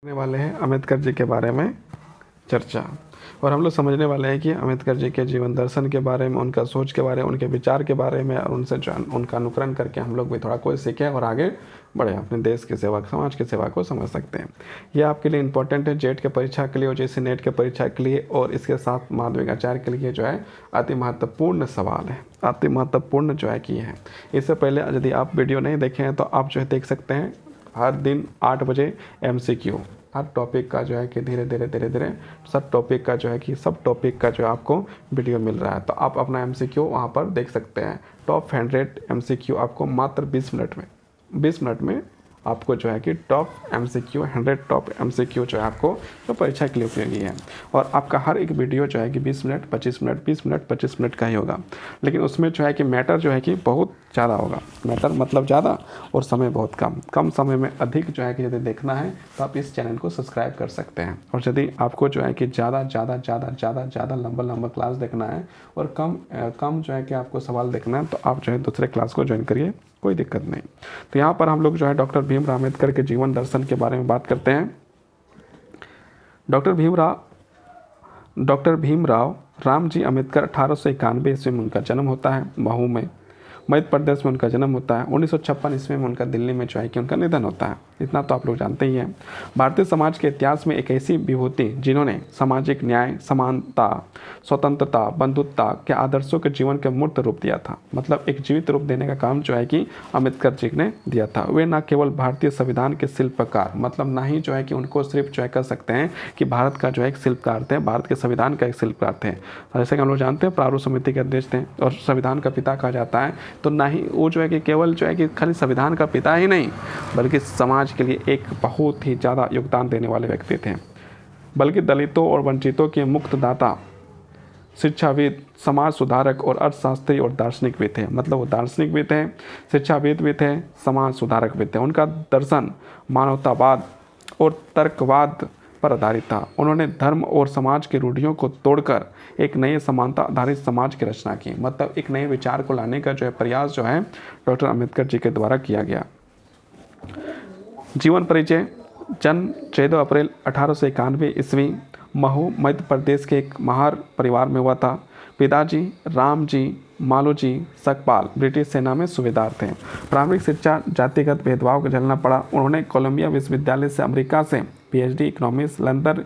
करने वाले हैं अम्बेडकर जी के बारे में चर्चा। और हम लोग समझने वाले हैं कि अम्बेडकर जी के जीवन दर्शन के बारे में, उनका सोच के बारे में, उनके विचार के बारे में, और उनसे जो उनका अनुकरण करके हम लोग भी थोड़ा कुछ सीखें और आगे बढ़े, अपने देश की सेवा, समाज की सेवा को समझ सकते हैं। यह आपके लिए इंपॉर्टेंट है जेट के परीक्षा के लिए और जैसे नेट के परीक्षा के लिए, और इसके साथ माध्यमिक आचार्य के लिए जो है अति महत्वपूर्ण सवाल है, अति महत्वपूर्ण जो है कि है। इससे पहले यदि आप वीडियो नहीं देखे हैं तो आप जो है देख सकते हैं हर दिन 8 बजे MCQ, हर टॉपिक का जो है कि धीरे धीरे सब टॉपिक का जो है कि सब टॉपिक का जो है आपको वीडियो मिल रहा है। तो आप अपना MCQ वहाँ पर देख सकते हैं। टॉप 100 MCQ आपको मात्र 20 मिनट में आपको जो है कि टॉप MCQ 100 टॉप MCQ जो है आपको जो परीक्षा के लिए उपयोगी है। और आपका हर एक वीडियो जो है कि 20 मिनट 25 मिनट 20 मिनट 25 मिनट का ही होगा, लेकिन उसमें जो है कि मैटर जो है कि बहुत ज़्यादा होगा। मैटर मतलब ज़्यादा और समय बहुत कम समय में अधिक जो है कि यदि देखना है तो आप इस चैनल को सब्सक्राइब कर सकते हैं। और यदि आपको जो है कि ज़्यादा लंबा क्लास देखना है और कम जो है कि आपको सवाल देखना है तो आप जो है दूसरे क्लास को ज्वाइन करिए, कोई दिक्कत नहीं। तो यहाँ पर हम लोग जो है डॉक्टर भीमराव अम्बेडकर के जीवन दर्शन के बारे में बात करते हैं। डॉक्टर भीमराव रामजी अम्बेडकर 1891 ईस्वी में उनका जन्म होता है। महू में मध्य प्रदेश में उनका जन्म होता है। 1956 ईस्वी में उनका दिल्ली में जो है कि उनका निधन होता है। इतना तो आप लोग जानते ही हैं। भारतीय समाज के इतिहास में एक ऐसी विभूति जिन्होंने सामाजिक न्याय, समानता, स्वतंत्रता, बंधुत्वता के आदर्शों के जीवन के मूर्त रूप दिया था। मतलब एक जीवित रूप देने का काम जो है कि अम्बेडकर जी ने दिया था। वे न केवल भारतीय संविधान के शिल्पकार, मतलब ना ही जो है कि उनको सिर्फ जो है कह सकते हैं कि भारत का जो है एक शिल्पकार थे, भारत के संविधान का एक शिल्पकार थे। जैसे कि हम लोग जानते हैं प्रारूप समिति के अध्यक्ष थे और संविधान का पिता कहा जाता है। तो ना ही वो जो है कि केवल जो है कि खाली संविधान का पिता ही नहीं, बल्कि समाज के लिए एक बहुत ही ज़्यादा योगदान देने वाले व्यक्ति थे। बल्कि दलितों और वंचितों के मुक्तदाता, शिक्षाविद, समाज सुधारक और अर्थशास्त्री और दार्शनिक भी थे। मतलब वो दार्शनिक भी थे, शिक्षाविद भी थे, समाज सुधारक भी थे। उनका दर्शन मानवतावाद और तर्कवाद पर आधारित था। उन्होंने धर्म और समाज की रूढ़ियों को तोड़कर एक नए समानता आधारित समाज की रचना की। मतलब एक नए विचार को लाने का जो है प्रयास जो है डॉक्टर अम्बेडकर जी के द्वारा किया गया। जीवन परिचय। जन्म 14 अप्रैल 1891 ईस्वी महू मध्य प्रदेश के एक महार परिवार में हुआ था। पिताजी रामजी मालोजी सकपाल ब्रिटिश सेना में सूबेदार थे। प्रारंभिक शिक्षा जातिगत भेदभाव को झेलना पड़ा। उन्होंने कोलंबिया विश्वविद्यालय से अमेरिका से PhD economics, London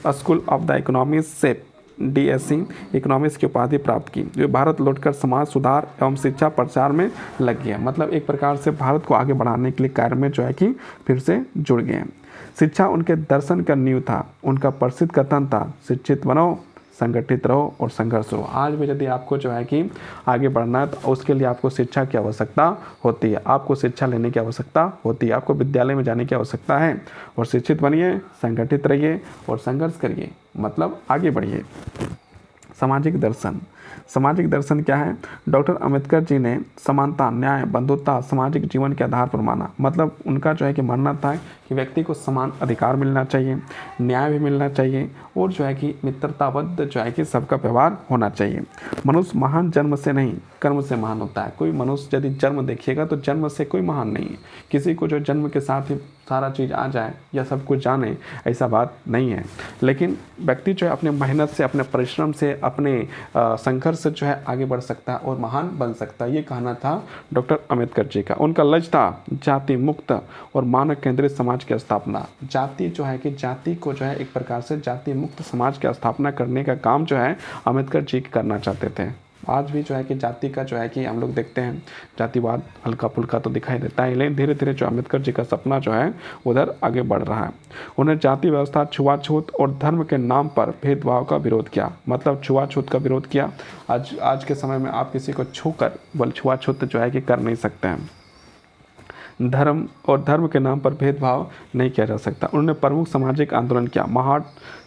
school of the economics से DSc इकोनॉमिक्स की उपाधि प्राप्त की। जो भारत लौटकर समाज सुधार एवं शिक्षा प्रचार में लग गया। मतलब एक प्रकार से भारत को आगे बढ़ाने के लिए कार्य में जो है कि फिर से जुड़ गए। शिक्षा उनके दर्शन का नींव था। उनका प्रसिद्ध कथन था, शिक्षित बनो, संगठित रहो और संघर्ष हो। आज भी यदि आपको जो है कि आगे बढ़ना है तो उसके लिए आपको शिक्षा की आवश्यकता होती है। आपको शिक्षा लेने की आवश्यकता होती है। आपको विद्यालय में जाने की आवश्यकता है और शिक्षित बनिए, संगठित रहिए और संघर्ष करिए, मतलब आगे बढ़िए। सामाजिक दर्शन। सामाजिक दर्शन क्या है? डॉक्टर अम्बेडकर जी ने समानता, न्याय, बंधुत्वता सामाजिक जीवन के आधार पर माना। मतलब उनका जो है कि मानना था कि व्यक्ति को समान अधिकार मिलना चाहिए, न्याय भी मिलना चाहिए और जो है कि मित्रताबद्ध जो है कि सबका व्यवहार होना चाहिए। मनुष्य महान जन्म से नहीं, कर्म से महान होता है। कोई मनुष्य यदि जन्म देखिएगा तो जन्म से कोई महान नहीं है। किसी को जो जन्म के साथ ही सारा चीज़ आ जाए या सब कुछ जाने, ऐसा बात नहीं है। लेकिन व्यक्ति जो है अपने मेहनत से, अपने परिश्रम से, अपने संघर्ष से जो है आगे बढ़ सकता है और महान बन सकता है। ये कहना था डॉक्टर अम्बेडकर जी का। उनका लक्ष्य था जाति मुक्त और मानव केंद्रित समाज की स्थापना। जाति जो है कि जाति को जो है एक प्रकार से जाति मुक्त समाज की स्थापना करने का काम जो है अम्बेडकर जी करना चाहते थे। आज भी जो है कि जाति का जो है कि हम लोग देखते हैं जातिवाद हल्का फुल्का तो दिखाई देता है, लेकिन धीरे धीरे जो अम्बेडकर जी का सपना जो है उधर आगे बढ़ रहा है। उन्हें जाति व्यवस्था, छुआछूत और धर्म के नाम पर भेदभाव का विरोध किया। मतलब छुआछूत का विरोध किया। आज के समय में आप किसी को छुआछूत जो है कि कर नहीं सकते हैं। धर्म के नाम पर भेदभाव नहीं किया जा सकता। उन्होंने प्रमुख सामाजिक आंदोलन किया। महार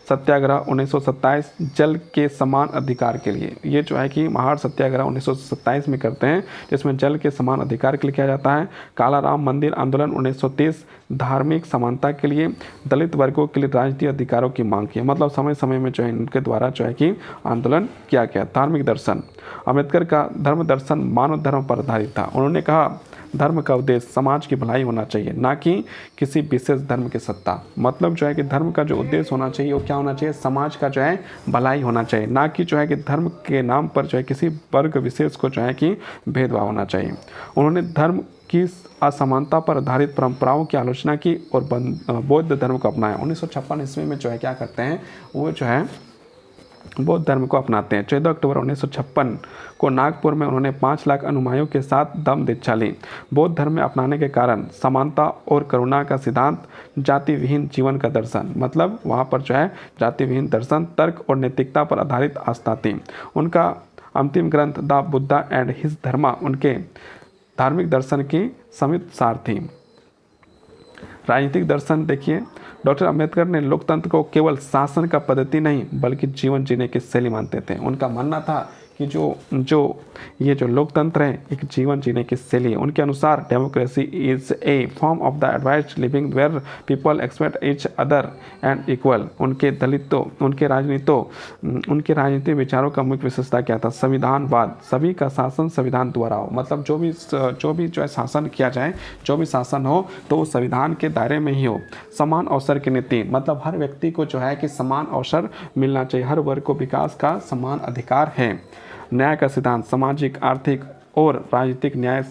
सत्याग्रह 1927 जल के समान अधिकार के लिए। ये जो है कि महार सत्याग्रह 1927 में करते हैं, जिसमें जल के समान अधिकार के लिए किया जाता है। काला राम मंदिर आंदोलन 1930 धार्मिक समानता के लिए, दलित वर्गों के लिए राजनीतिक अधिकारों की मांग की। मतलब समय समय में जो है इनके द्वारा जो है कि आंदोलन किया गया। धार्मिक दर्शन। अम्बेडकर का धर्म दर्शन मानव धर्म पर आधारित था। उन्होंने कहा धर्म का उद्देश्य समाज की भलाई होना चाहिए, ना कि किसी विशेष धर्म की सत्ता। मतलब जो है कि धर्म का जो उद्देश्य होना चाहिए वो क्या होना चाहिए, समाज का जो है भलाई होना चाहिए, ना कि जो है कि धर्म के नाम पर जो है किसी वर्ग विशेष को जो है कि भेदभाव होना चाहिए। उन्होंने धर्म की असमानता पर आधारित परंपराओं की आलोचना की और बौद्ध धर्म को अपनाया। 1956 ईस्वी में जो है क्या करते हैं, वो जो है बौद्ध धर्म को अपनाते हैं। 14 अक्टूबर 1956 को नागपुर में उन्होंने 5 लाख अनुयायियों के साथ दम दीक्षा ली। बौद्ध धर्म में अपनाने के कारण समानता और करुणा का सिद्धांत, जाति विहीन जीवन का दर्शन, मतलब वहाँ पर जो है जाति विहीन दर्शन, तर्क और नैतिकता पर आधारित आस्था थी। उनका अंतिम ग्रंथ द बुद्धा एंड हिज धर्मा उनके धार्मिक दर्शन की संयुक्त सार थी। राजनीतिक दर्शन देखिए, डॉक्टर अंबेडकर ने लोकतंत्र को केवल शासन का पद्धति नहीं बल्कि जीवन जीने की शैली मानते थे। उनका मानना था कि ये जो लोकतंत्र है एक जीवन जीने की शैली है। उनके अनुसार democracy is a form of the advised living where people expect each other and equal. उनके राजनीतिक विचारों का मुख्य विशेषता क्या था, संविधानवाद, सभी का शासन संविधान द्वारा हो। मतलब जो भी जो है शासन किया जाए, जो भी शासन हो तो वो संविधान के दायरे में ही हो। समान अवसर की नीति, मतलब हर व्यक्ति को जो है कि समान अवसर मिलना चाहिए, हर वर्ग को विकास का समान अधिकार है। न्याय का सिद्धांत, सामाजिक, आर्थिक और राजनीतिक न्याय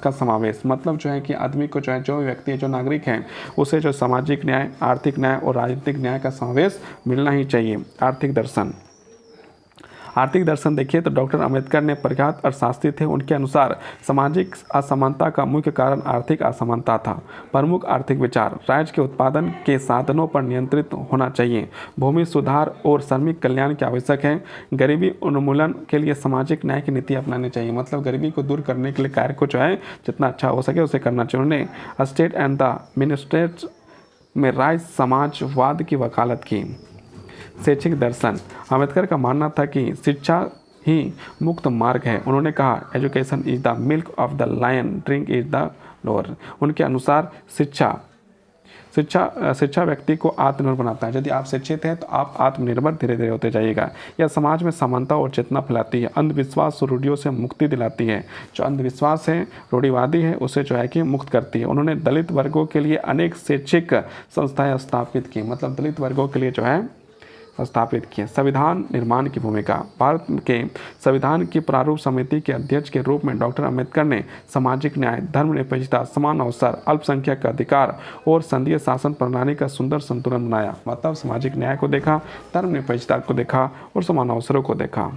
का समावेश, मतलब जो है कि आदमी को जो है, जो व्यक्ति है, जो नागरिक है, उसे जो सामाजिक न्याय, आर्थिक न्याय और राजनीतिक न्याय का समावेश मिलना ही चाहिए। आर्थिक दर्शन देखिए तो डॉक्टर अंबेडकर ने प्रख्यात अर्थशास्त्री थे। उनके अनुसार सामाजिक असमानता का मुख्य कारण आर्थिक असमानता था। प्रमुख आर्थिक विचार, राज्य के उत्पादन के साधनों पर नियंत्रित होना चाहिए, भूमि सुधार और श्रमिक कल्याण की आवश्यक है, गरीबी उन्मूलन के लिए सामाजिक न्याय की नीति अपनानी चाहिए। मतलब गरीबी को दूर करने के लिए कार्य को जो है जितना अच्छा हो सके उसे करना चाहिए। उन्होंने स्टेट एंड द मिनिस्ट्रेट में राज समाजवाद की वकालत की। शैक्षिक दर्शन, अंबेडकर का मानना था कि शिक्षा ही मुक्त मार्ग है। उन्होंने कहा education is the milk of the lion, drink is the lower. उनके अनुसार शिक्षा व्यक्ति को आत्मनिर्भर बनाता है। यदि आप शिक्षित हैं तो आप आत्मनिर्भर धीरे धीरे होते जाइएगा। यह समाज में समानता और चेतना फैलाती है, अंधविश्वास और रूढ़ियों से मुक्ति दिलाती है। जो अंधविश्वास है, रूढ़िवादी है, उसे जो है कि मुक्त करती है। उन्होंने दलित वर्गों के लिए अनेक शैक्षिक संस्थाएं स्थापित की, मतलब दलित वर्गों के लिए जो है स्थापित किए। संविधान निर्माण की भूमिका, भारत के संविधान की प्रारूप समिति के अध्यक्ष के रूप में डॉक्टर अंबेडकर ने सामाजिक न्याय, धर्मनिरपेक्षता, समान अवसर, अल्पसंख्यक का अधिकार और संघीय शासन प्रणाली का सुंदर संतुलन बनाया। मतलब सामाजिक न्याय को देखा, धर्मनिरपेक्षता को देखा और समान अवसरों को देखा।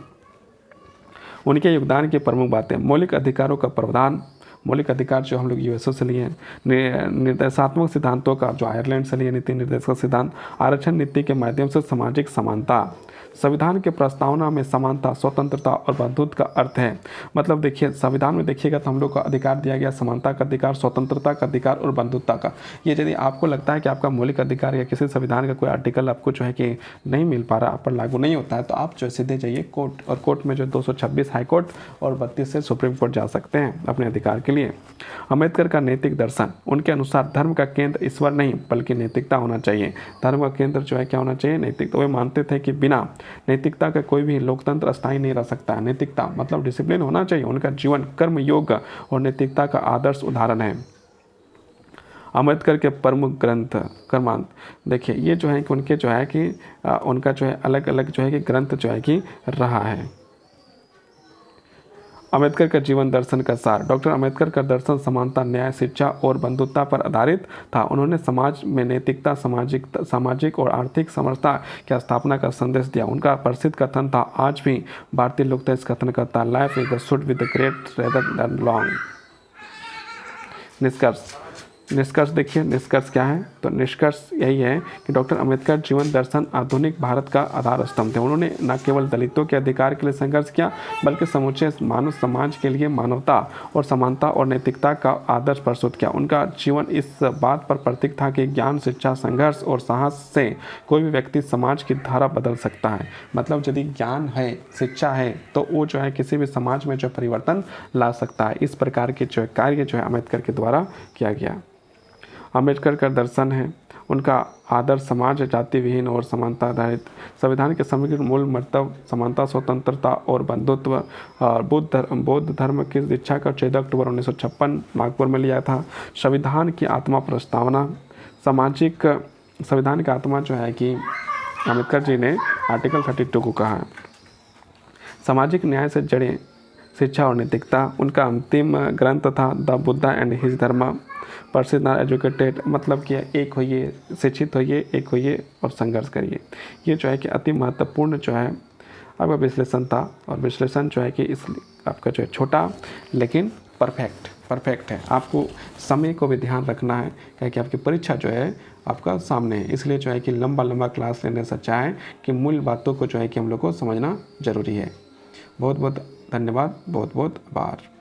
उनके योगदान की प्रमुख बातें, मौलिक अधिकारों का प्रावधान, मौलिक अधिकार जो हम लोग यूएसओ से लिए, निर्देशात्मक सिद्धांतों का जो आयरलैंड से लिए नीति निर्देशक सिद्धांत, आरक्षण नीति के माध्यम से सामाजिक समानता, संविधान के प्रस्तावना में समानता, स्वतंत्रता और बंधुत्व का अर्थ है। मतलब देखिए संविधान में देखिएगा तो हम लोग को अधिकार दिया गया, समानता का अधिकार, स्वतंत्रता का अधिकार और बंधुत्वता का। ये यदि आपको लगता है कि आपका मौलिक अधिकार या किसी संविधान का कोई आर्टिकल आपको जो है कि नहीं मिल पा रहा, आप पर लागू नहीं होता है, तो आप जो सीधे जाइए कोर्ट, और कोर्ट में जो 226 हाई कोर्ट और 32 से सुप्रीम कोर्ट जा सकते हैं अपने अधिकार के लिए। अंबेडकर का नैतिक दर्शन, उनके अनुसार धर्म का केंद्र ईश्वर नहीं बल्कि नैतिकता होना चाहिए। धर्म का केंद्र जो है क्या होना चाहिए, नैतिकता। वे मानते थे कि बिना नैतिकता का कोई भी लोकतंत्र स्थायी नहीं रह सकता है। नैतिकता मतलब डिसिप्लिन होना चाहिए। उनका जीवन कर्म योग और नैतिकता का आदर्श उदाहरण है। अंबेडकर के प्रमुख ग्रंथ क्रमांक देखिए, ये जो है कि उनके जो है कि उनका जो है अलग अलग जो है कि ग्रंथ जो है कि रहा है। अंबेडकर का जीवन दर्शन का सार, डॉक्टर अंबेडकर का दर्शन समानता, न्याय, शिक्षा और बंधुत्वता पर आधारित था। उन्होंने समाज में नैतिकता, सामाजिक और आर्थिक समरसता की स्थापना का संदेश दिया। उनका प्रसिद्ध कथन था, आज भी भारतीय लोकतंत्र इस कथन करता, life is the should with the great rather than long. निष्कर्ष देखिए, निष्कर्ष क्या है, तो निष्कर्ष यही है कि डॉक्टर अंबेडकर जीवन दर्शन आधुनिक भारत का आधार स्तंभ थे। उन्होंने न केवल दलितों के अधिकार के लिए संघर्ष किया बल्कि समूचे मानव समाज के लिए मानवता और समानता और नैतिकता का आदर्श प्रस्तुत किया। उनका जीवन इस बात पर प्रतीक था कि ज्ञान, शिक्षा, संघर्ष और साहस से कोई भी व्यक्ति समाज की धारा बदल सकता है। मतलब यदि ज्ञान है, शिक्षा है, तो वो जो है किसी भी समाज में जो परिवर्तन ला सकता है। इस प्रकार के जो कार्य जो है अम्बेडकर के द्वारा किया गया। अंबेडकर का दर्शन है, उनका आदर्श समाज जाति विहीन और समानता आधारित। संविधान के समग्र मूल मंतव्य समानता, स्वतंत्रता और बंधुत्व। और बौद्ध धर्म की दीक्षा का 14 अक्टूबर 1956 नागपुर में लिया था। संविधान की आत्मा प्रस्तावना। संविधान की आत्मा जो है कि अम्बेडकर जी ने आर्टिकल 32 को कहा है। सामाजिक न्याय से जड़े शिक्षा और नैतिकता। उनका अंतिम ग्रंथ था द बुद्धा एंड हिज धर्म। प्रसिद्ध एजुकेटेड, मतलब कि एक होइए, शिक्षित होइए, एक होइए और संघर्ष करिए। ये जो है कि अति महत्वपूर्ण जो है आपका विश्लेषण था। और विश्लेषण जो है कि इसलिए आपका जो है छोटा लेकिन परफेक्ट है। आपको समय को भी ध्यान रखना है, क्योंकि आपकी परीक्षा जो है आपका सामने है। इसलिए जो है कि लंबा क्लास लेने से अच्छा है कि मूल बातों को जो है कि हम लोग को समझना ज़रूरी है। बहुत बहुत धन्यवाद, बहुत बहुत आभार।